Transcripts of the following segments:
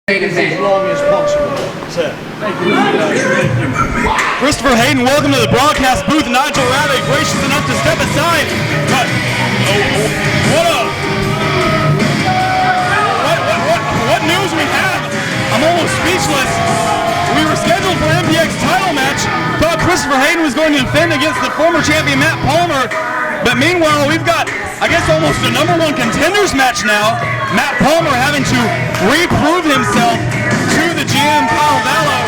As long as possible. Thank you. Christopher Hayden, welcome to the broadcast booth. Nigel Rabbit, gracious enough to step aside. But what news we have? I'm almost speechless. We were scheduled for an MPX title match. Thought Christopher Hayden was going to defend against the former champion Matt Palmer. But meanwhile, we've got, I guess, almost a #1 contenders match now. Matt Palmer having to reprove himself to the GM Kyle Vallow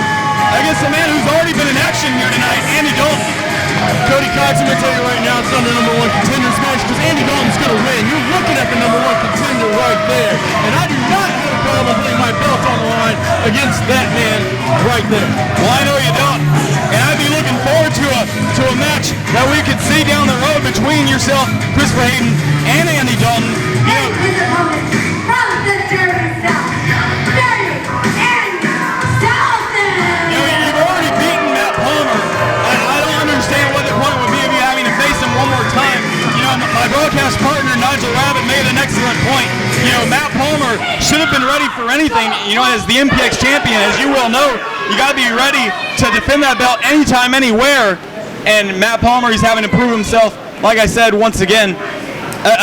against a man who's already been in action here tonight, Andy Dalton. Cody Cox, I'm going to tell you right now, it's not the #1 contenders match because Andy Dalton's going to win. You're looking at the #1 contender right there. And I do not have a problem putting my belt on the line against that man right there. Well, I know you don't. And I'd be looking forward to a match that we could see down the road between yourself, Christopher Hayden, and Andy Dalton. You've already beaten Matt Palmer. I don't understand what the point would be of you having to face him one more time. My broadcast partner, Nigel Rabbit, made an excellent point. Matt Palmer should have been ready for anything, as the MPX champion. As you well know, you got to be ready to defend that belt anytime, anywhere. And Matt Palmer, he's having to prove himself, like I said, once again,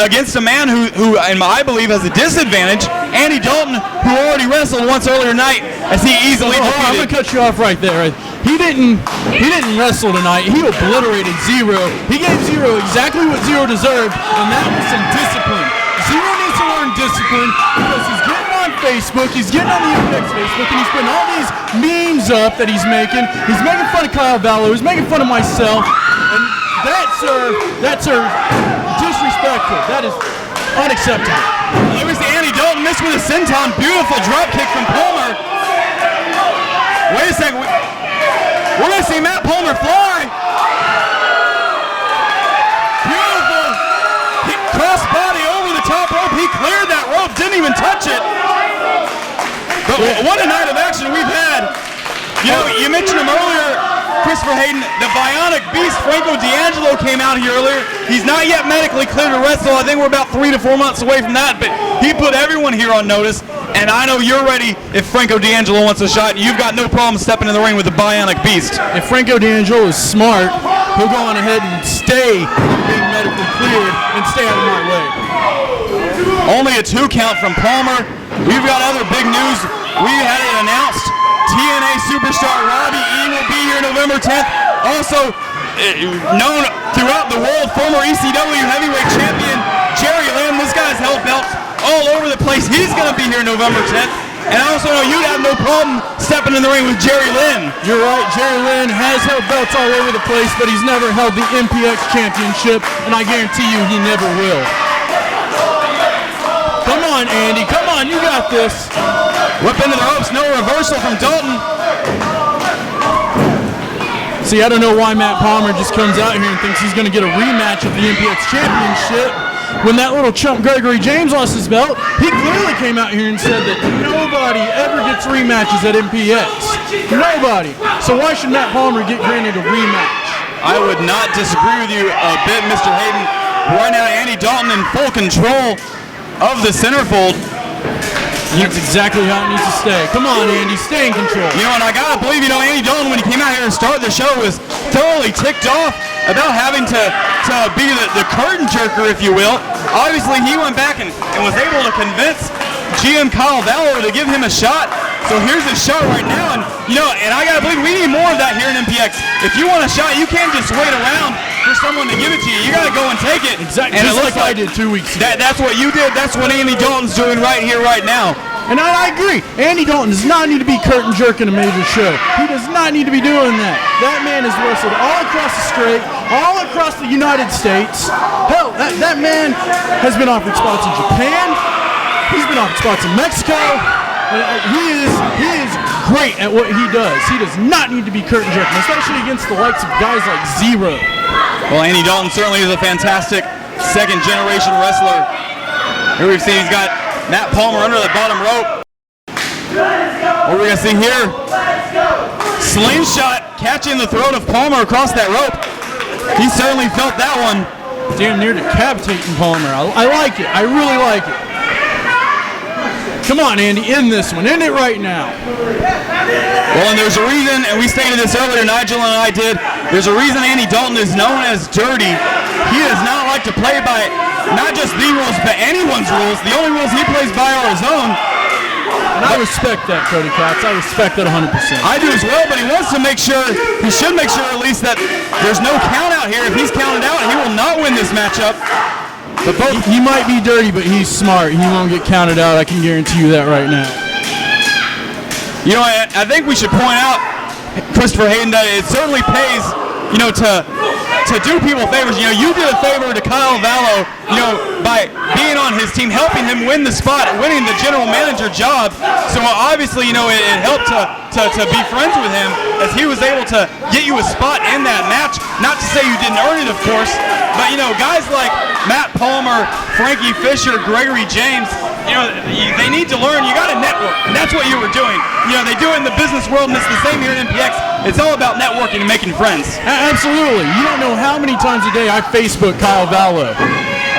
against a man who I believe has a disadvantage, Andy Dalton, who already wrestled once earlier tonight, as he easily defeated. I'm going to cut you off right there. He didn't wrestle tonight. He obliterated Zero. He gave Zero exactly what Zero deserved, and that was some discipline. Zero needs to learn discipline because he's getting on Facebook, he's getting on the MPX Facebook, and he's putting all these memes up that he's making. He's making fun of Kyle Vallow. He's making fun of myself. And that's disrespectful. That is unacceptable. Let me see Andy Dalton miss with a senton. Beautiful drop kick from Palmer. Wait a second. We're going to see Matt Palmer fly. Beautiful. He crossed body over the top rope. He cleared that rope. Didn't even touch it. But what a night of action we've had. You mentioned him earlier, Christopher Hayden. The Bionic Beast, Franco D'Angelo, came out here earlier. He's not yet medically cleared to wrestle. I think we're about 3 to 4 months away from that. But he put everyone here on notice. And I know you're ready if Franco D'Angelo wants a shot. You've got no problem stepping in the ring with the Bionic Beast. If Franco D'Angelo is smart, he'll go on ahead and stay being medically cleared and stay out of my way. Only a 2 count from Palmer. We've got other big news. We had it announced. TNA superstar Robbie E will be here November 10th. Also known throughout the world, former ECW heavyweight champion Jerry Lynn. This guy's held belts all over the place. He's going to be here November 10th. And I also know you'd have no problem stepping in the ring with Jerry Lynn. You're right. Jerry Lynn has held belts all over the place, but he's never held the MPX championship, and I guarantee you he never will. Come on, Andy. Come on. You got this. Whip into the ropes. No reversal from Dalton. See, I don't know why Matt Palmer just comes out here and thinks he's going to get a rematch of the MPX championship. When that little chump Gregory James lost his belt, he clearly came out here and said that nobody ever gets rematches at MPX. Nobody. So why should Matt Palmer get granted a rematch? I would not disagree with you a bit, Mr. Hayden. Right now, Andy Dalton in full control of the Centerfold. That's exactly how it needs to stay. Come on, Andy, stay in control. And I gotta believe, Andy Dalton, when he came out here and started the show, was thoroughly ticked off about having to be the curtain jerker, if you will. Obviously, he went back and was able to convince GM Kyle Vallow to give him a shot. So here's his shot right now, and I gotta believe we need more of that here in MPX. If you want a shot, you can't just wait around for someone to give it to you. You gotta go and take it. Exactly. And just like I did 2 weeks ago. That's what you did. That's what Andy Dalton's doing right here, right now. And I agree. Andy Dalton does not need to be curtain jerking a major show. He does not need to be doing that. That man has wrestled all across the strait, all across the United States. Hell, that man has been offered spots in Japan. He's been offered spots in Mexico. He is great at what he does. He does not need to be curtain jerking, especially against the likes of guys like Zero. Well, Andy Dalton certainly is a fantastic second-generation wrestler. Here we've seen he's got Matt Palmer under the bottom rope. What are we going to see here? Slingshot catching the throat of Palmer across that rope. He certainly felt that one. Damn near decapitating Palmer. I like it. I really like it. Come on, Andy, end this one. End it right now. Well, and there's a reason, and we stated this earlier, Nigel and I did, there's a reason Andy Dalton is known as dirty. He does not like to play by not just the rules, but anyone's rules. The only rules he plays by are his own. And I respect that, Cody Cox. I respect that 100%. I do as well, but he wants to make sure, he should make sure at least that there's no count out here. If he's counted out, he will not win this matchup. But he might be dirty, but he's smart. He won't get counted out. I can guarantee you that right now. You know, I think we should point out, Christopher Hayden, that it certainly pays, you know, to do people favors. You know, you did a favor to Kyle Vallow, you know, by being on his team, helping him win the spot, winning the general manager job. So obviously, you know, it helped to be friends with him as he was able to get you a spot in that match. Not to say you didn't earn it, of course, but, you know, guys like Matt Palmer, Frankie Fisher, Gregory James, you know, they need to learn. You got to network, and that's what you were doing. You know, they do it in the business world, and it's the same here at MPX. It's all about networking and making friends. Absolutely. You don't know how many times a day I Facebook Kyle Vallow.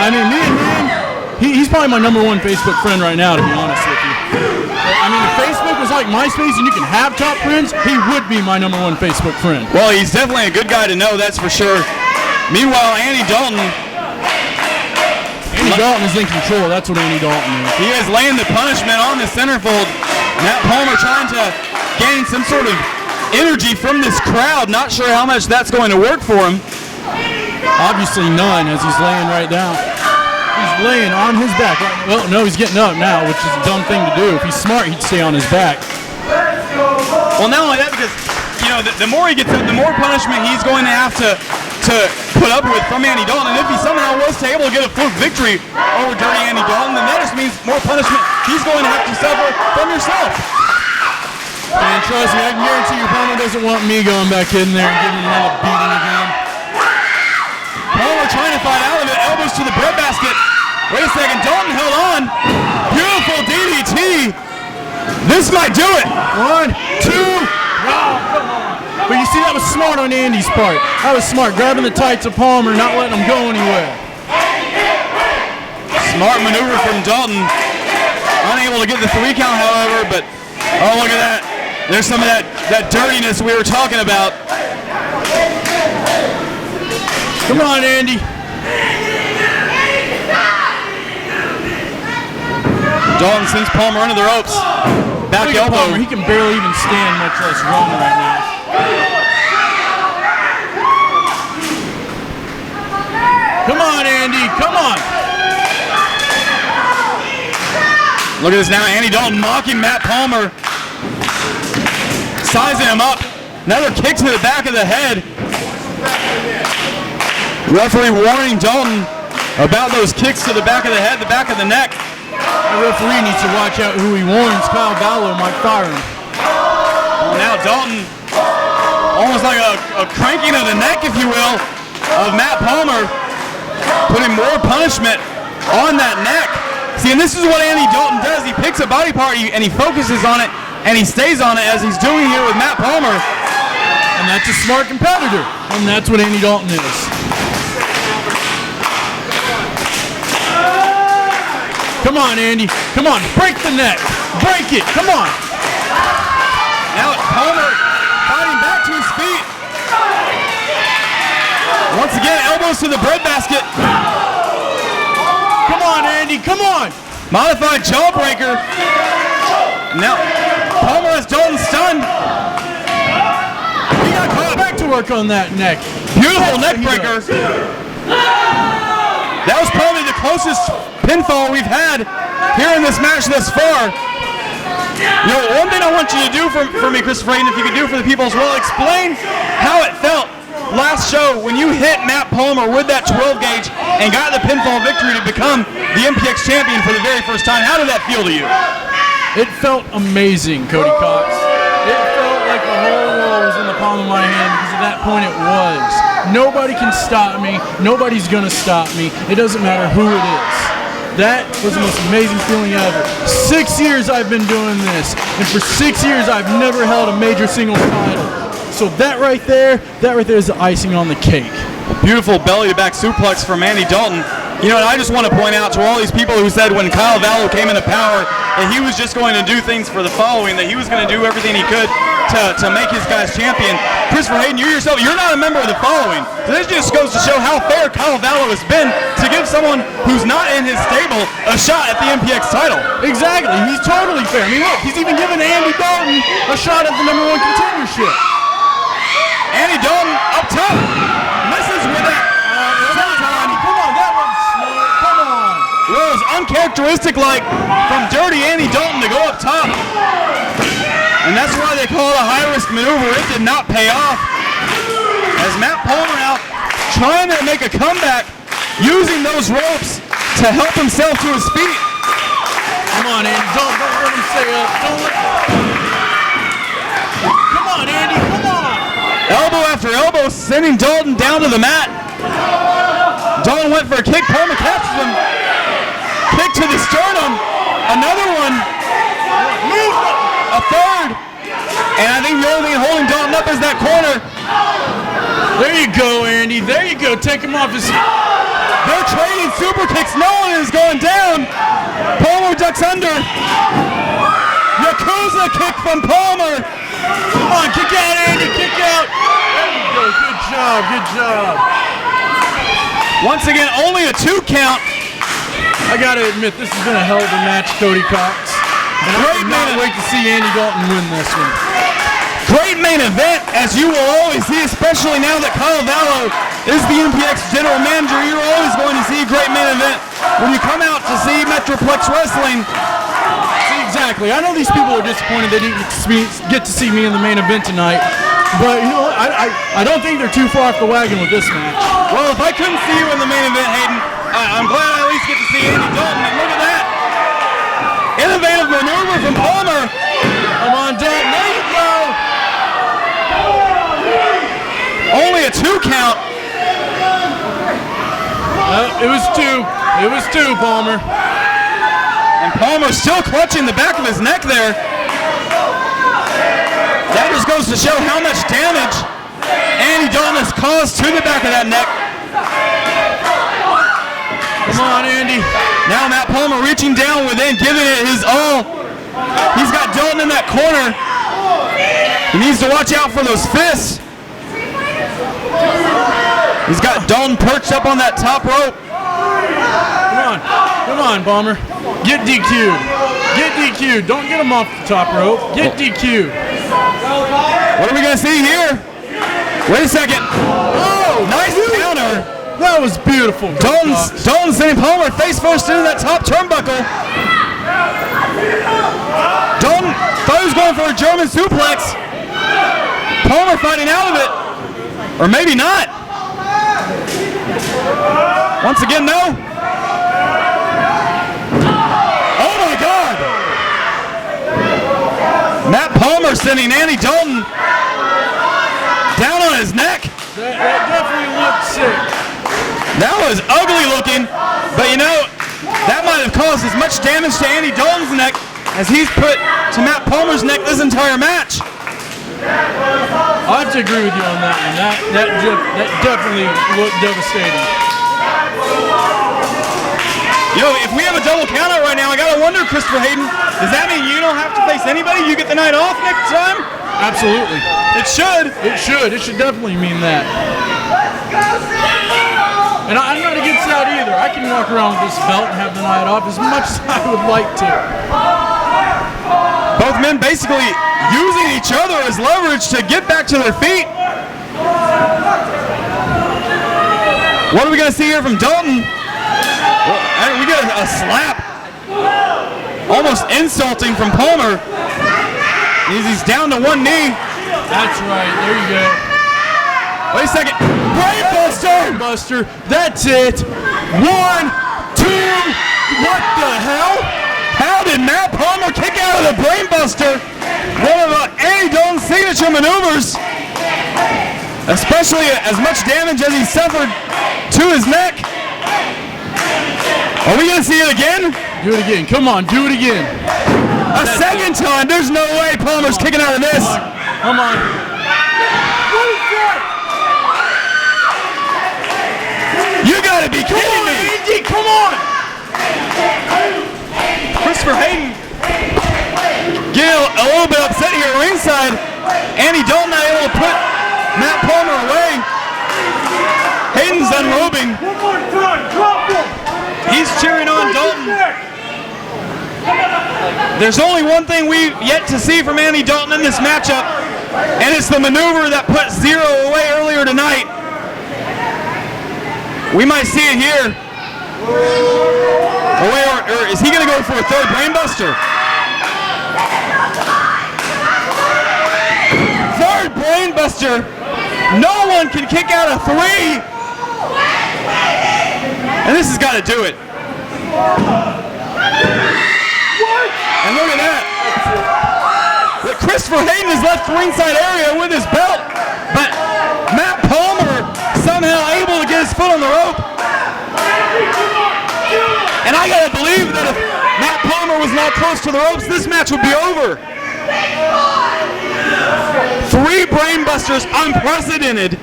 I mean, me and him, he's probably my #1 Facebook friend right now, to be honest with you. I mean, if Facebook was like MySpace and you can have top friends, he would be my #1 Facebook friend. Well, he's definitely a good guy to know, that's for sure. Meanwhile, Andy Dalton is in control. That's what Andy Dalton is. He is laying the punishment on the centerfold. Matt Palmer trying to gain some sort of energy from this crowd. Not sure how much that's going to work for him. Obviously none, as he's laying right down. He's laying on his back. Well, no, he's getting up now, which is a dumb thing to do. If he's smart, he'd stay on his back. Well, not only that, because, you know, the more he gets up, the more punishment he's going to have to put up with from Andy Dalton. And if he somehow was able to get a fluke victory over dirty Andy Dalton, then that just means more punishment he's going to have to suffer from yourself. And trust me, I can guarantee your Palmer doesn't want me going back in there and giving him another beating again. Palmer trying to fight out of it, elbows to the breadbasket. Wait a second, Dalton held on. Beautiful DDT. This might do it. 1, 2, oh, come on. But you see, that was smart on Andy's part. That was smart, grabbing the tights of Palmer, not letting him go anywhere. Smart maneuver from Dalton. Unable to get the 3 count, however, but oh, look at that. There's some of that dirtiness we were talking about. Come on, Andy. Dalton sends Palmer under the ropes. Back elbow. Palmer. He can barely even stand, much less run right now. Come on, Andy. Come on. Look at this now. Andy Dalton mocking Matt Palmer. Sizing him up. Another kick to the back of the head. Referee warning Dalton about those kicks to the back of the head, the back of the neck. The referee needs to watch out who he warns. Kyle Vallow might fire him. Now Dalton, almost like a cranking of the neck, if you will, of Matt Palmer, putting more punishment on that neck. See, and this is what Andy Dalton does. He picks a body part and he focuses on it, and he stays on it as he's doing here with Matt Palmer. And that's a smart competitor. And that's what Andy Dalton is. Come on, Andy. Come on. Break the neck. Break it. Come on. Now Palmer fighting back to his feet. Once again, elbows to the breadbasket. Come on, Andy. Come on. Modified jawbreaker. Now Palmer has Dalton stunned. He got caught. Back to work on that neck. Beautiful neck breaker. That was probably the closest pinfall we've had here in this match thus far. You know, one thing I want you to do for me, Christopher, and if you could do for the people as well, explain how it felt last show when you hit Matt Palmer with that 12 gauge and got the pinfall victory to become the MPX champion for the very first time. How did that feel to you? It felt amazing, Cody Cox. It felt like the whole world was in the palm of my hand, because at that point it was. Nobody can stop me. Nobody's going to stop me. It doesn't matter who it is. That was the most amazing feeling ever. 6 years I've been doing this, and for 6 years I've never held a major singles title. So that right there is the icing on the cake. Beautiful belly-to-back suplex from Andy Dalton. You know, and I just want to point out to all these people who said when Kyle Vallow came into power that he was just going to do things for the following, that he was going to do everything he could to make his guys champion. Christopher Hayden, you yourself, you're not a member of the following. So this just goes to show how fair Kyle Vallow has been to give someone who's not in his stable a shot at the MPX title. Exactly. He's totally fair. I mean, look, he's even given Andy Dalton a shot at the #1 contendership. Andy Dalton up top. Misses with that. Come on, that one's smart. Come on. Well, it was uncharacteristic like from dirty Andy Dalton to go up top. And that's why they call it a high-risk maneuver. It did not pay off. As Matt Palmer out trying to make a comeback, using those ropes to help himself to his feet. Come on, Andy. Don't let him stay up. Come on, Andy. Come on. Elbow after elbow, sending Dalton down to the mat. Dalton went for a kick. Palmer catches him. Kick to the sternum. Another one. A third. And I think the only thing holding Dalton up is that corner. There you go, Andy. There you go. Take him off his... They're trading super kicks. No one is going down. Palmer ducks under. Yakuza kick from Palmer. Come on, kick out, Andy. Kick out. There you go. Good job. Good job. Once again, only a 2 count. I got to admit, this has been a hell of a match, Cody Cox. And I cannot wait to see Andy Dalton win this one. Great main event, as you will always see, especially now that Kyle Vallow is the MPX general manager. You're always going to see a great main event when you come out to see Metroplex Wrestling. See, exactly. I know these people are disappointed they didn't get to see me in the main event tonight. But, you know what? I don't think they're too far off the wagon with this match. Well, if I couldn't see you in the main event, Hayden, I'm glad I at least get to see Andy Dalton. And look at that. Innovative maneuver from Palmer. Come on, Dalton. There you go. Only a 2 count. It was 2. It was 2, Palmer. And Palmer still clutching the back of his neck there. That just goes to show how much damage Andy Dalton has caused to the back of that neck. Come on, Andy. Now Matt Palmer reaching down within, giving it his all. He's got Dalton in that corner. He needs to watch out for those fists. He's got Dalton perched up on that top rope. Come on, Palmer. Get DQ'd. Get DQ'd. Don't get him off the top rope. Get DQ'd. What are we going to see here? Wait a second. Oh, nice counter. That was beautiful. Dalton sending Palmer face first into that top turnbuckle. Dalton thought he was going for a German suplex. Palmer fighting out of it. Or maybe not. Once again, no. Oh my God. Matt Palmer sending Andy Dalton down on his neck. That definitely looked sick. That was ugly looking, but you know, that might have caused as much damage to Andy Dalton's neck as he's put to Matt Palmer's neck this entire match. I have to agree with you on that one. That definitely looked devastating. You know, if we have a double countout right now, I gotta wonder, Christopher Hayden, does that mean you don't have to face anybody? You get the night off next time? Absolutely. It should. It should. It should definitely mean that. And I'm not against that either. I can walk around with this belt and have the night off as much as I would like to. Both men basically using each other as leverage to get back to their feet. What are we going to see here from Dalton? Well, we got a slap. Almost insulting from Palmer. He's down to one knee. That's right. There you go. Wait a second. Brainbuster. That's it. 1, 2. What the hell? How did Matt Palmer kick out of the Brainbuster? One of Andy Dalton's signature maneuvers. Especially as much damage as he suffered to his neck. Are we going to see it again? Do it again. Come on, do it again. A second time. There's no way Palmer's kicking out of this. Come on. What is that? You got to be kidding me. Andy, Come on! Christopher Hayden getting a little bit upset here ringside. Andy Dalton not able to put Matt Palmer away. Hayden's unrobing. One more time, drop him. He's cheering on Dalton. There's only one thing we've yet to see from Andy Dalton in this matchup, and it's the maneuver that put Zero away earlier tonight. We might see it here. Or is he going to go for a third brainbuster? Third brainbuster. No one can kick out a 3. And this has got to do it. And look at that. Christopher Hayden has left the ringside area with his belt, but Matt Palmer somehow able to get his foot on the rope. And I gotta believe that if Matt Palmer was not close to the ropes, this match would be over. 3 brainbusters, unprecedented.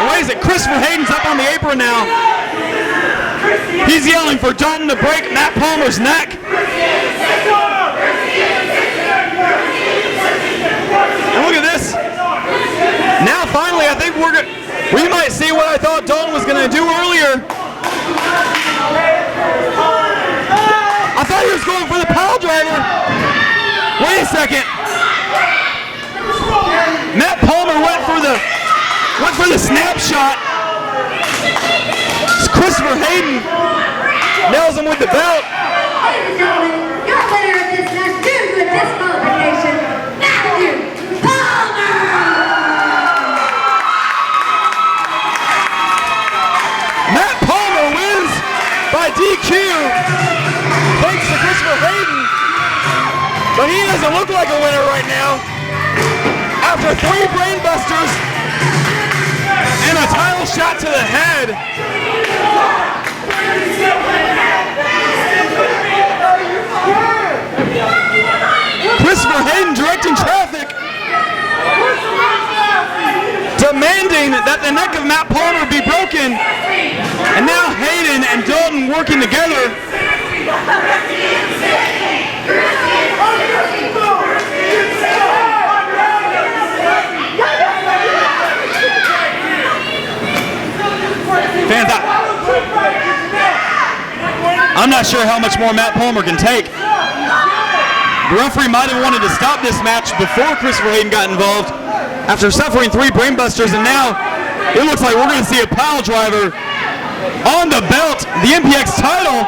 What is it? Christopher Hayden's up on the apron now. He's yelling for Dalton to break Matt Palmer's neck. And look at this. Now finally, I think we might see what I thought Dalton was going to do earlier. I thought he was going for the pile driver. Wait a second. Matt Palmer went for the snapshot. Christopher Hayden nails him with the belt. Ladies and gentlemen, your winner of this match due to a disqualification, Matthew Palmer! Matt Palmer wins by DQ thanks to Christopher Hayden, but he doesn't look like a winner right now. After 3 brainbusters and a title shot to the head. Christopher Hayden directing traffic, demanding that the neck of Matt Palmer be broken, and now Hayden and Dalton working together. Fans, I'm not sure how much more Matt Palmer can take. The referee might have wanted to stop this match before Christopher Hayden got involved after suffering 3 brainbusters, and now it looks like we're going to see a pile driver on the belt, the MPX title.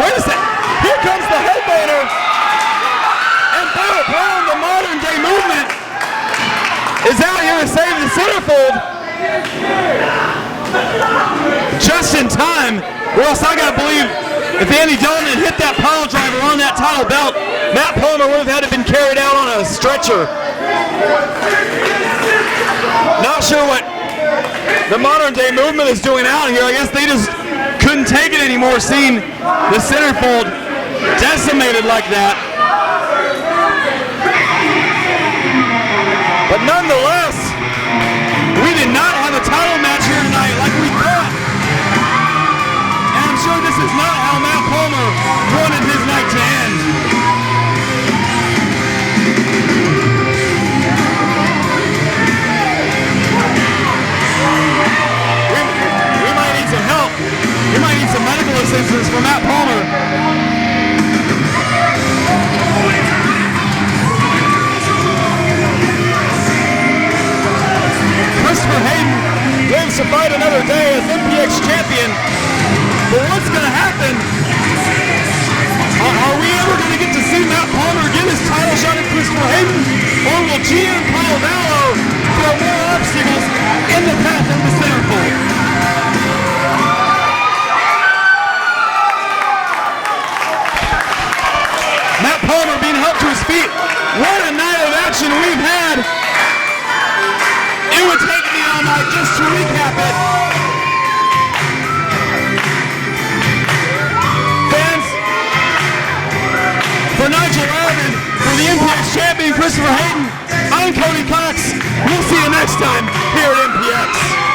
Wait a second. Here comes the headliner. And Barrett Brown, the modern day movement, is out here to save the Centerfold. Just in time, or else I gotta believe if Andy Dalton had hit that pile driver on that title belt, Matt Palmer would have had to been carried out on a stretcher. Not sure what the modern day movement is doing out here. I guess they just couldn't take it anymore seeing the Centerfold decimated like that. But nonetheless, we did not have a title match here tonight like we thought. And I'm sure this is not how Matt Palmer wanted his night to end. We might need some help. We might need some medical assistance from Matt Palmer. Christopher Hayden lives to fight another day as MPX champion. But what's going to happen? Are we ever going to get to see Matt Palmer get his title shot at Christopher Hayden? Or will GM Palovallo throw more obstacles in the path of the Centerfold? Matt Palmer being helped to his feet. What a night of action we've had. It would take me all night just to recap it. Fans, for Nigel Irvin, for the MPX champion Christopher Hayden, I'm Cody Cox. We'll see you next time here at MPX.